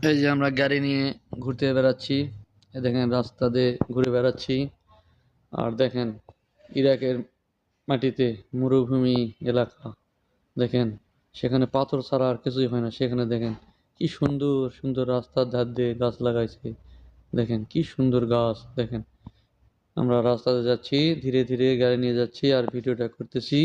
এই যে আমরা গাড়ি নিয়ে ঘুরতে বেড়াচ্ছি। এই দেখেন রাস্তা দিয়ে ঘুরে বেড়াচ্ছি। আর দেখেন ইরাকের মাটিতে মরুভূমি এলাকা, দেখেন সেখানে পাথর ছাড়া আর কিছুই হয় না। সেখানে দেখেন কি সুন্দর সুন্দর রাস্তার ধার দিয়ে গাছ লাগাইছে। দেখেন কি সুন্দর গাছ। দেখেন আমরা রাস্তাতে যাচ্ছি, ধীরে ধীরে গাড়ি নিয়ে যাচ্ছি আর ভিডিওটা করতেছি।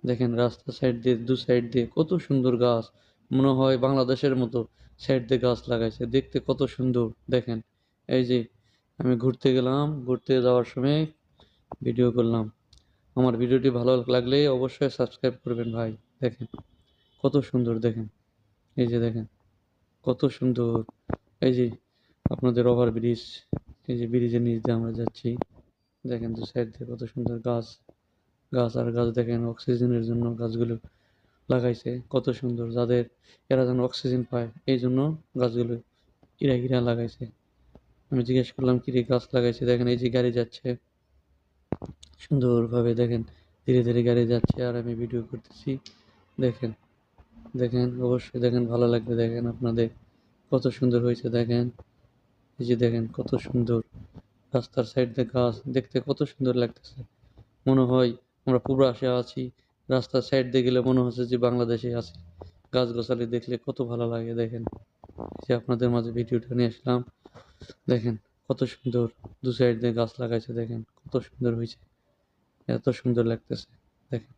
দেখেন রাস্তা সাইড দিয়ে দু সাইড দিয়ে কত সুন্দর গাছ, মনে হয় বাংলাদেশের মতো সাইড দিয়ে গাছ লাগাইছে, দেখতে কত সুন্দর। দেখেন এই যে আমি ঘুরতে গেলাম, ঘুরতে যাওয়ার সময় ভিডিও করলাম। আমার ভিডিওটি ভালো লাগলে অবশ্যই সাবস্ক্রাইব করবেন ভাই। দেখেন কত সুন্দর। দেখেন এই যে দেখেন কত সুন্দর। এই যে আপনাদের ওভার ব্রিজ, এই যে ব্রিজের নিচ দিয়ে আমরা যাচ্ছি। দেখেন দু সাইড দিয়ে কত সুন্দর গাছ, গাছ আর গাছ। দেখেন অক্সিজেনের জন্য গাছগুলো লাগাইছে কত সুন্দর, যাদের এরা যেন অক্সিজেন পায় এই জন্য গাছগুলো ইরা ইরা লাগাইছে। আমি জিজ্ঞেস করলাম কি রে গাছ লাগাইছে। দেখেন এই যে গাড়ি যাচ্ছে সুন্দরভাবে। দেখেন ধীরে ধীরে গাড়ি যাচ্ছে আর আমি ভিডিও করতেছি। দেখেন দেখেন অবশ্যই দেখেন, ভালো লাগবে। দেখেন আপনাদের কত সুন্দর হয়েছে। দেখেন এই যে দেখেন কত সুন্দর রাস্তার সাইড দিয়ে গাছ, দেখতে কত সুন্দর লাগতেছে। মনে হয় আমরা পূর্বাসে আছি। রাস্তার সাইড দিয়ে গেলে মনে হচ্ছে যে বাংলাদেশে আছি। গাছগাছালি দেখলে কত ভালো লাগে। দেখেন এই যে আপনাদের মাঝে ভিডিওটা নিয়ে আসলাম। দেখেন কত সুন্দর দু সাইড দিয়ে গাছ লাগাইছে। দেখেন কত সুন্দর হয়েছে, এত সুন্দর লাগতেছে। দেখেন।